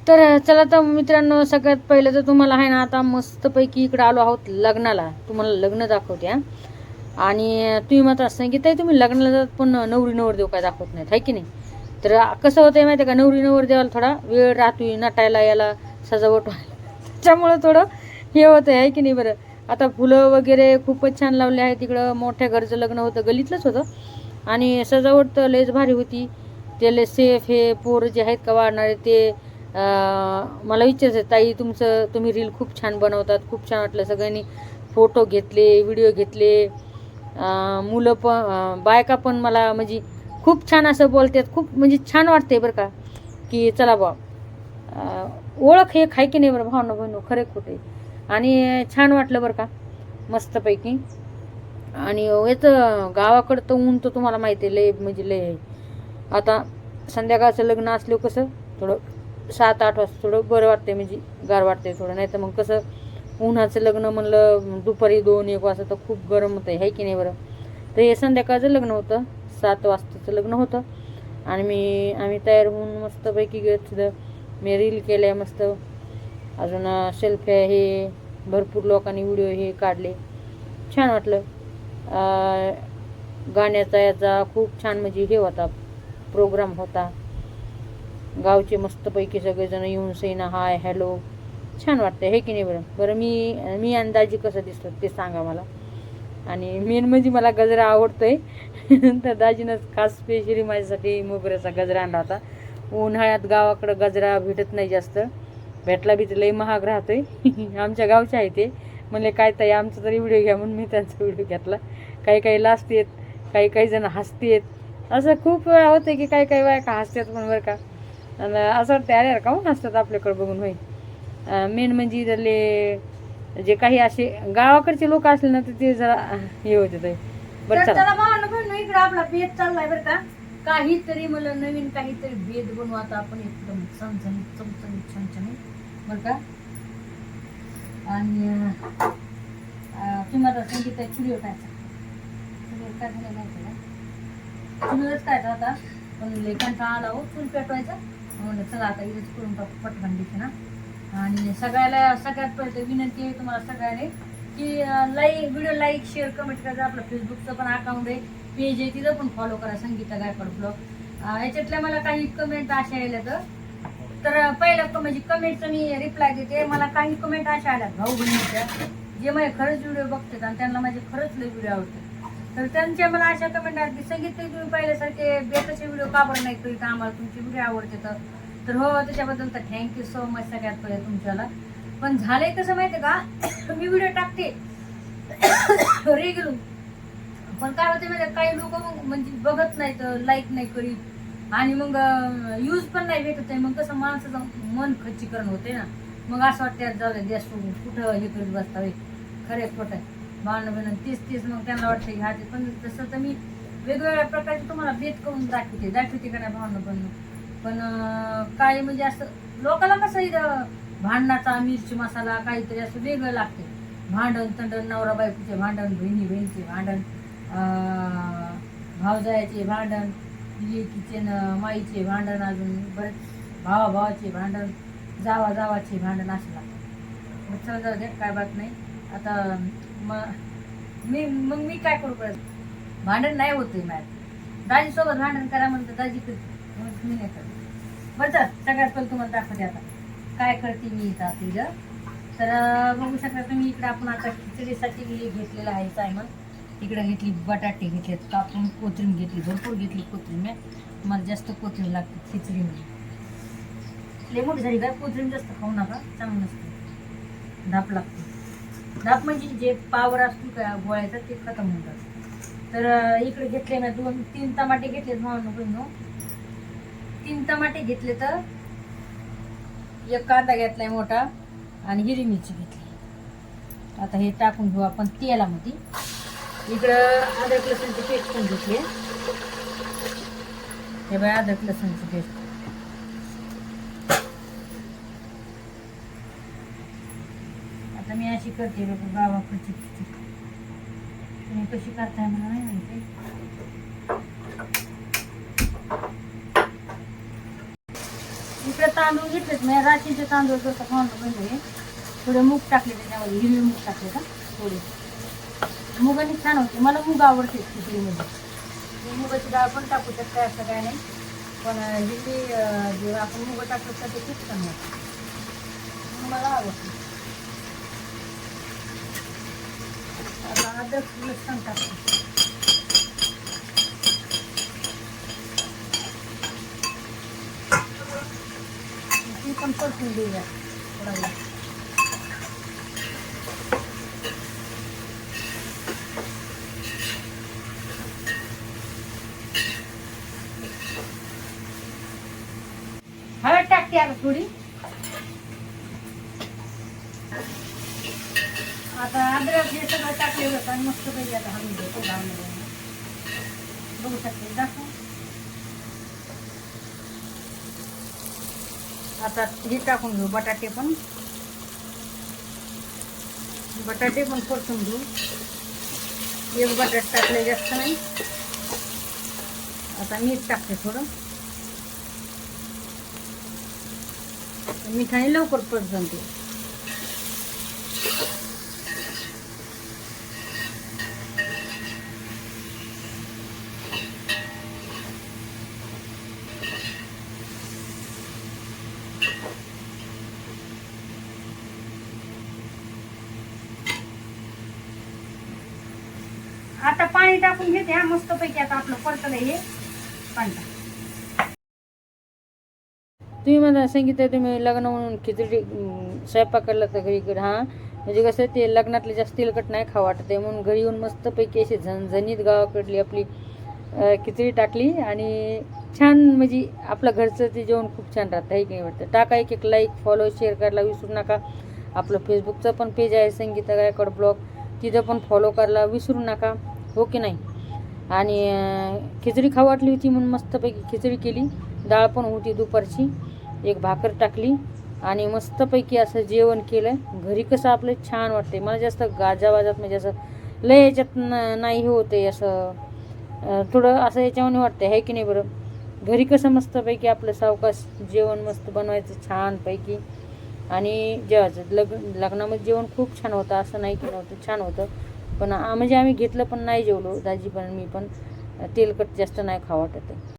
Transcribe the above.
तर चला तर मित्रांनो, सगळ्यात पहिलं तर तुम्हाला आहे ना, आता मस्तपैकी इकडं आलो आहोत लग्नाला. तुम्हाला लग्न दाखवते हा. आणि तुम्ही मात्र सांगितलं तुम्ही लग्नाला जात पण नवरी नवरदेव काय दाखवत नाहीत, आहे की नाही. तर कसं होतं माहिती आहे का, नवरी नवरदेवाला थोडा वेळ राहतोय नटायला, याला सजावट व्हायला. त्याच्यामुळं थोडं हे होतं, आहे की नाही. बरं, आता फुलं वगैरे खूपच छान लावले आहेत. तिकडं मोठ्या घरचं लग्न होतं, गलीतलंच होतं. आणि सजावट तर लयच भारी होती. त्याला सेफ हे पोरं जे आहेत का वाढणारे ते मला विचारायचं, ताई तुम्ही रील खूप छान बनवतात, खूप छान वाटलं. सगळ्यांनी फोटो घेतले, व्हिडिओ घेतले. मुलं पण बायका पण मला म्हणजे खूप छान असं बोलतात. खूप म्हणजे छान वाटते बरं का, की चला बा ओळख हे खाय की नाही बरं भावना बहिणू, खरे खोटे. आणि छान वाटलं बरं का, मस्तपैकी. आणि याचं गावाकडं तर ऊन तर तुम्हाला माहिती आहे लय म्हणजे लय आहे. आता संध्याकाळचं लग्न असलं कसं थोडं 7-8 वाजता थोडं बरं वाटते, म्हणजे गार वाटते थोडं. नाही तर मग कसं उन्हाचं लग्न म्हणलं दुपारी 2-1 वाजता तर खूप गरम होतं, आहे की नाही बरं. तर हे संध्याकाळचं लग्न होतं, 7 वाजताचं लग्न होतं. आणि आम्ही तयार होऊन मस्तपैकी घेतलं. मी रील केल्या मस्त, अजून सेल्फ्या हे भरपूर लोकांनी व्हिडिओ हे काढले. छान वाटलं. गाण्याचा याचा खूप छान म्हणजे हे होता, प्रोग्राम होता. गावचे मस्तपैकी सगळेजण येऊन सैना हाय हॅलो, छान वाटतं, हे की नाही बरं. बरं मी अंदाजी कसं दिसतो ते सांगा मला. आणि मेन म्हणजे मला गजरा आवडतोय. तर दाजीनं खास स्पेशली माझ्यासाठी मोगऱ्याचा गजरा आणला होता. उन्हाळ्यात गावाकडं गजरा भेटत नाही जास्त, भेटला बी लई महाग राहतोय. आमच्या गावचे आहे ते. म्हणले काय ताई आमचा तरी व्हिडिओ घ्या, म्हणून मी त्यांचा व्हिडिओ घेतला. काही लाजतेत, काही जण हसतेत. असं खूप वेळा होतं की काही बायका हसतात पण बरं का. आणि असं वाटतं अरे का म्हणून हसतात आपल्याकडं बघून होईल. मेन म्हणजे इथले जे काही असे गावाकडचे लोक असले ना तर ते जरा हे होते ते. बरं चला भावना इकडे आपला बेद चाललाय बरं का. काहीतरी मला नवीन काहीतरी बेद बनवू आता आपण एकदम चमचमीत चमचमीत छमछमीत बरं का. आणि तुम्हाला संगीता व्हिडिओ टाकायचा काय झालं नाही का, चुलच काय आता पण लेखांचा आला हो चूल पेटवायचा. म्हणलं चला आता इथेच करून टाकू पटकन दिसे ना. आणि सगळ्यात पहिले विनंती आहे तुम्हाला सगळ्यांनी की व्हिडिओ लाईक शेअर कमेंट करा. आपलं फेसबुकचं पण अकाउंट आहे, पेज आहे, तिथं पण फॉलो करा संगीता गायकवाड ब्लॉग. याच्यातल्या मला काही कमेंट अशा आल्या तर पहिलं म्हणजे कमेंटचं मी रिप्लाय देते. मला काही कमेंट अशा आल्यात भाऊ बहिणीच्या जे माझे खरंच व्हिडिओ बघतात आणि त्यांना माझे खरंच लई व्हिडिओ आवडतात. तर त्यांच्या मला अशा कमेंट आल्या की संगीत तुम्ही पहिल्यासारखे बेताचे व्हिडिओ का बरं नाही करीत, आम्हाला तुमचे व्हिडिओ आवडते. तर हो त्याच्याबद्दल तर थँक्यू सो मच सगळ्यात पहिले तुमच्याला. पण झालंय कसं माहिती का, मी व्हिडिओ टाकते रेग्युलर, पण काय होते माहिती काही लोक म्हणजे बघत नाहीत, लाईक नाही करीत आणि मग यूज पण नाही भेटत आहे. मग कसं माणसाचं मन खच्चीकरण होते ना. मग असं वाटतं जाऊ द्या द्या सोडून कुठं हे करीत बसता होय, खरे खोटं भांडण तीच मग त्यांना वाटतं की हा ते. पण तसं तर मी वेगवेगळ्या प्रकारचे तुम्हाला बेत करून दाखवते का नाही भांडण. पण काय म्हणजे असं लोकांना कसं इथं भांडणाचा मिरची मसाला काहीतरी असं वेगळं लागते. भांडण तंडण, नवरा बायकोचे भांडण, बहिणीचे भांडण, भावजायाचे भांडण, लेकीचे माईचे भांडण, अजून बरेच भावाचे भांडण, जावाचे भांडण असं लागतं. चला जाऊ दे काय बात नाही. आता मी काय करू परत, भांडण नाही होतंय माझ्या दाजीसोबत. भांडण करा म्हणतं दाजी करते, मी नाही करत. बरं तर सगळ्यात पहिले तुम्हाला दाखवते आता काय करते मी इथं तुझं. तर बघू शकता तुम्ही इकडे आपण आता खिचडीसाठी घेतलेलं आहे सायमन. इकडे घेतली बटाटे घेतलेत कापून, कोथिंबीर घेतली, भरपूर घेतली कोथिंबीर. मला जास्त कोथिंबीर लागते खिचडीमध्ये. लय मोठी झाली काय कोथिंबीर जास्त खाऊ नका, चांगलं नसतं, धाप लागते. धाप म्हणजे जे पावर असतो का गोळ्याचा ते खतम होऊन जातं. तर इकडे घेतले ना 2-3 टमाटे घेतलेत भावनो. 3 टमाटे घेतले, तर 1 कांदा घेतलाय मोठा आणि हिरवी मिरची घेतली. आता हे टाकून घेऊ आपण तेलामध्ये. इकडं अद्रक लसूणची पेस्ट पण घेतली. हे बाय अद्रक लसूणची पेस्ट. आता मी अशी करते बघा गावाकडची खिचडी. तुम्ही कशी करताय मला नाही माहिती. इकडे तांदूळ घेतलेत मी, राशीचे तांदूळ जसं खाऊन बनले. थोडे मूग टाकले त्याच्यामध्ये, हिरवे मूग टाकले का थोडे. मुगाने छान होते, मला मूग आवडते खिचडीमध्ये. मुगाची डाळ पण टाकू शकते, असं काय नाही. पण हिरवी जे आपण मुग टाकतो तर ते खूप छान होतं, मला आवडते. आता अद्रक लसूण टाकते. ती पण परतून देऊया थोडा वेळ. हळद टाकते आता थोडी. आता अद्रक हे सगळं टाकले होतं आणि मस्त पाहिजे. आता हलवून घेतो डाळमध्ये, बघू शकते दाखव. आता हे टाकून घेऊ बटाटे पण, बटाटे पण परतून घेऊ. एक बटाटे टाकले, जास्त नाही. आता मीठ टाकते थोडं, मिठाने लवकर परतून ते. आता पाणी टाकून घेते हा मस्तपैकी. आता आपलं परतलं हे पाणी. तुम्ही मला सांगितलं तुम्ही लग्न म्हणून खिचडी स्वयंपाक केला तर घरी इकडे. हां म्हणजे कसं ते लग्नातले जास्त तेलकट नाही खावं वाटत आहे, म्हणून घरी येऊन मस्तपैकी अशी झणझणीत गावाकडली आपली खिचडी टाकली. आणि छान म्हणजे आपलं घरचं ते जेवण खूप छान राहतं आहे की नाही वाटतं. टाका एक लाईक, फॉलो, शेअर करायला विसरू नका. आपलं फेसबुकचं पण पेज आहे संगीता गायकवाड ब्लॉग, तिथं पण फॉलो करायला विसरू नका, हो की नाही. आणि खिचडी खाऊ वाटली होती म्हणून मस्तपैकी खिचडी केली. डाळ पण होती दुपारची, एक भाकर टाकली आणि मस्तपैकी असं जेवण केलं. घरी कसं आपलं छान वाटते. मला जास्त गाजावाजात म्हणजे असं लय याच्यात नाही हे होते, असं थोडं असं याच्यामध्ये वाटतं आहे की नाही बरं. घरी कसं मस्तपैकी आपलं सावकाश जेवण मस्त बनवायचं छानपैकी आणि जेवायचं. लग्नामध्ये जेवण खूप छान होतं, असं नाही की नव्हतं, छान होतं. पण म्हणजे आम्ही घेतलं पण नाही जेवलो, दाजी पण मी पण. तेलकट जास्त नाही खावं वाटत आहे.